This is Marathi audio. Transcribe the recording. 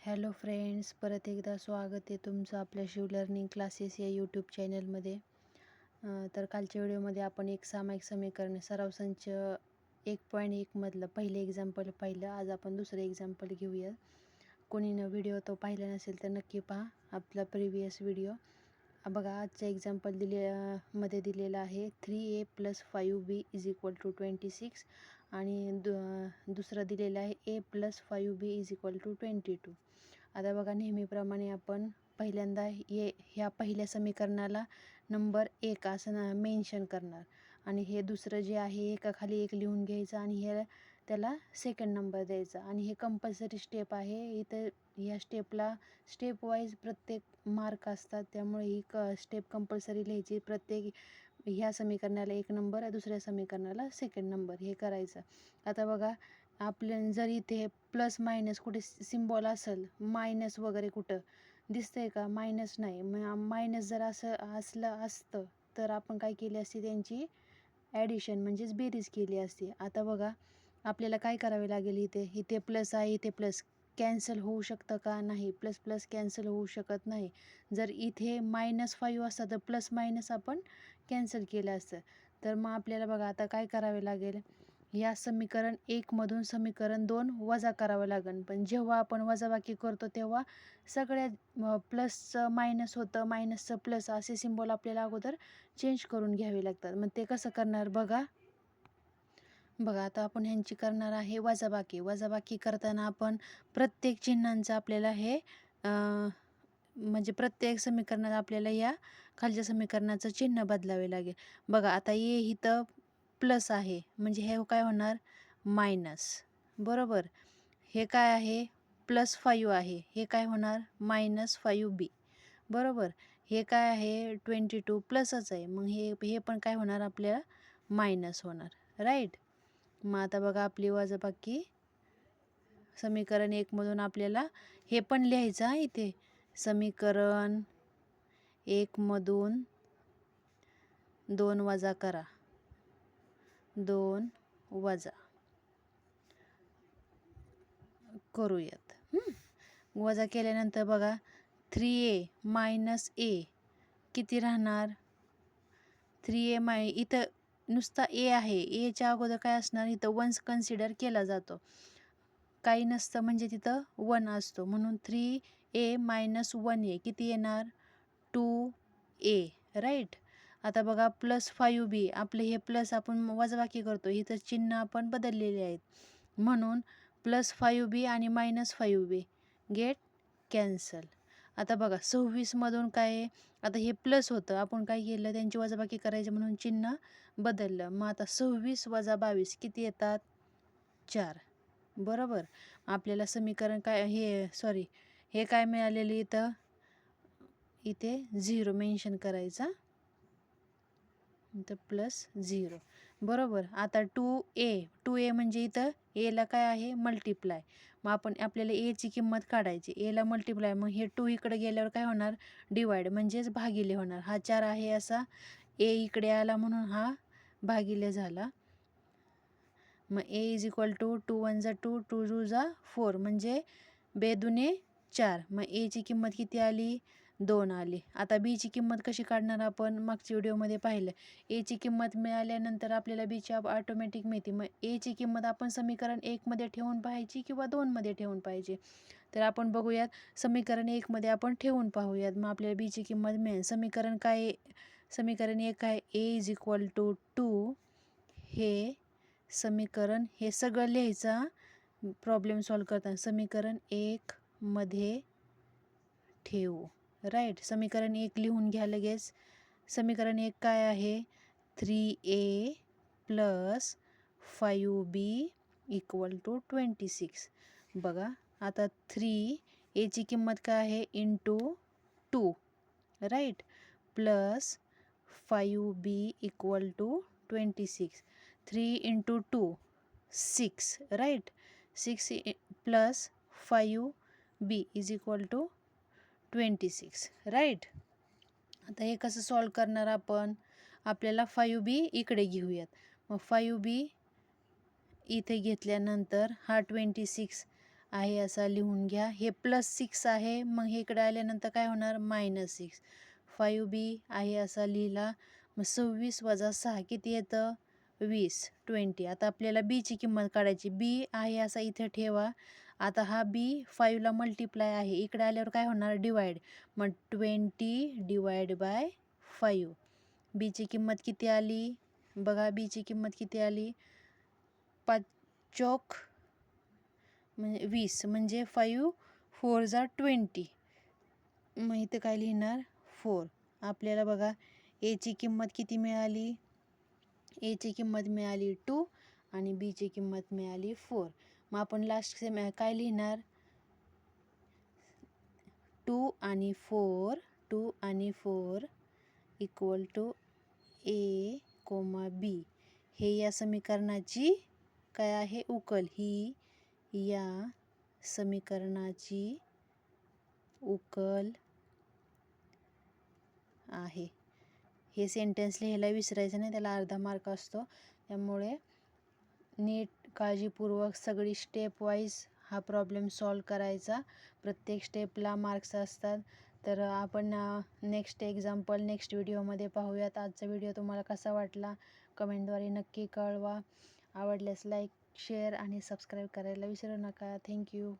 हॅलो फ्रेंड्स, परत एकदा स्वागत आहे तुमचं आपल्या शिव लर्निंग क्लासेस या यूट्यूब चॅनलमध्ये. तर कालच्या व्हिडिओमध्ये आपण एक सामायिक समीकरण सराव संच 1.1 मधलं पहिले एक्झाम्पल पाहिलं. आज आपण दुसरं एक्झाम्पल घेऊया. कोणी व्हिडिओ तो पाहिला नसेल तर नक्की पहा आपला प्रिव्हियस व्हिडिओ. बघा, आजचा एक्झाम्पल मध्ये दिलेला आहे 3a + 5b = 26 आणि दुसरं दिलेलं आहे a + 5b = 22. आता बघा, नेहमीप्रमाणे आपण पहिल्यांदा ह्या पहिल्या समीकरणाला नंबर 1 असं मेन्शन करणार आणि हे दुसरं जे आहे एकाखाली एक लिहून घ्यायचं आणि त्याला सेकंड नंबर द्यायचा. आणि हे कंपल्सरी स्टेप आहे. इथं ह्या स्टेपला स्टेप वाईज प्रत्येक मार्क असतात, त्यामुळे ही स्टेप कंपल्सरी लिहायची. प्रत्येक ह्या समीकरणाला 1 नंबर, दुसऱ्या समीकरणाला सेकंड नंबर, हे करायचं. आता बघा, आपल्या जर इथे प्लस मायनस कुठे सिम्बॉल असेल, मायनस वगैरे कुठं दिसतंय का? मायनस नाही. मायनस जर असतं तर आपण काय केली असती, त्यांची ॲडिशन म्हणजेच बेरीज केली असती. आता बघा, आपल्याला काय करावे लागेल, इथे प्लस आहे, इथे प्लस कॅन्सल होऊ शकतं का? नाही, प्लस प्लस कॅन्सल होऊ शकत नाही. जर इथे -5 असतं तर प्लस मायनस आपण कॅन्सल केलं असतं. तर मग आपल्याला बघा आता काय करावे लागेल, या समीकरण 1 मधून समीकरण 2 वजा करावं लागेल. पण जेव्हा आपण वजाबाकी करतो तेव्हा सगळ्या प्लसचं मायनस होतं, मायनसचं प्लस, असे सिम्बॉल आपल्याला अगोदर चेंज करून घ्यावे लागतात. मग ते कसं करणार बघा. आता आपण ह्यांची करणार आहे वजाबाकी. वजाबाकी करताना आपण प्रत्येक चिन्हांचं आपल्याला हे म्हणजे प्रत्येक समीकरणात आपल्याला या खालच्या समीकरणाचं चिन्ह बदलावे लागेल. बघा, आता इथं प्लस आहे म्हणजे हे काय होणार, मायनस. बरोबर. हे काय आहे, +5 आहे, हे काय होणार, -5b. बरोबर. हे काय आहे, 22 प्लसच आहे, मग हे पण काय होणार, आपल्याला मायनस होणार. राईट. मग आता बघा, आपली वजाबाकी समीकरण 1 मधून आपल्याला हे पण लिहायचं आहे. इथे समीकरण 1 मधून 2 वजा करा, 2 वजा करूयात. वजा केल्यानंतर बघा, 3a - a किती राहणार, 3a इथं नुसता a आहे, एच्या अगोदर काय असणार, इथं 1 कन्सिडर केला जातो, काही नसतं म्हणजे तिथं 1 असतो, म्हणून 3a - 1a किती येणार, 2a. राईट. आता बघा, +5b, आपले हे प्लस आपण वजाबाकी करतो, इथं चिन्ह आपण बदललेले आहेत, म्हणून +5b आणि -5b गेट कॅन्सल. आता बघा, 26 मधून काय आहे, आता हे प्लस होतं, आपण काय केलं, त्यांची वजाबाकी करायची म्हणून चिन्ह बदललं. मग आता 26 - 22 किती येतात, 4. बरोबर. आपल्याला समीकरण काय, हे काय मिळालेले, इथे 0 मेन्शन करायचा, इथं +0. बरोबर. आता 2a म्हणजे इथं एला काय आहे, मल्टिप्लाय. मग आपल्याला एची किंमत काढायची, एला मल्टिप्लाय, मग हे 2 इकडे गेल्यावर काय होणार, डिवाइड म्हणजेच भागिले होणार. हा 4 आहे असा, ए इकडे आला म्हणून हा भागिले झाला. मग a = 2 × 1 = 2, 2 × 2 = 4 म्हणजे बेदुने 4. मग एची किंमत किती आली, 2 आली. आता बीची किंमत कशी काढणार, आपण मागच्या व्हिडिओमध्ये पाहिलं. एची किंमत मिळाल्यानंतर आपल्याला बीची ऑटोमॅटिक मिळते. मग एची किंमत आपण समीकरण 1 मध्ये ठेवून पाहायची किंवा 2 मध्ये ठेवून पाहिजे. तर आपण बघूयात, समीकरण 1 मध्ये आपण ठेवून पाहूयात, मग आपल्याला बीची किंमत मिळेल. समीकरण 1 आहे, a = 2. हे समीकरण, हे सगळं लिहायचं प्रॉब्लेम सॉल्व करताना, समीकरण 1 मध्ये ठेवू. राईट. समीकरण 1 लिहून घ्या लगेच. समीकरण 1 काय आहे, 3a + 5b = 26. बघा, आता 3a ची किंमत काय आहे, × 2. Right. + 5b = 26. 3 × 2 6. Right. 6 + 5b = 26. Right. आता हे कसं सॉल्व करणार आपण, आपल्याला 5b इकडे घेऊयात. मग 5b इथे घेतल्यानंतर हा 26 आहे असा लिहून घ्या. हे +6 आहे, मग हे इकडे आल्यानंतर काय होणार -6. 5b आहे असा लिहिला, मग 26 - 6 किती येतं 20, 20. आता आपल्याला बीची किंमत काढायची. बी आहे असा इथे ठेवा. आता हा बी 5ला मल्टिप्लाय आहे, इकडे आल्यावर काय होणार डिवाइड, मग 20/5. बीची किंमत किती आली बघा, बीची किंमत किती आली 5 चौक म्हणजे 20, म्हणजे 5 4 जा 20. मग इथं काय लिहिणार 4. आपल्याला बघा एची किंमत किती मिळाली, एची किंमत मिळाली 2 आणि बीची किंमत मिळाली 4. मग आपण लास्ट काय लिहिणार 2 आणि 4 इक्वल टू ए, बी. हे या समीकरणाची काय आहे उकल, ही या समीकरणाची उकल आहे. हे सेंटेन्स लिहायला विसरायचं नाही, त्याला अर्धा मार्क असतो. त्यामुळे नीट काळजीपूर्वक सगळी स्टेप वाईज हा प्रॉब्लेम सॉल्व करायचा. प्रत्येक स्टेपला मार्क्स असतात. तर आपण नेक्स्ट एक्झाम्पल नेक्स्ट व्हिडिओमध्ये पाहूयात. आजचा व्हिडिओ तुम्हाला कसा वाटला कमेंटद्वारे नक्की कळवा. आवडल्यास लाईक, शेअर आणि सबस्क्राईब करायला विसरू नका. थँक्यू.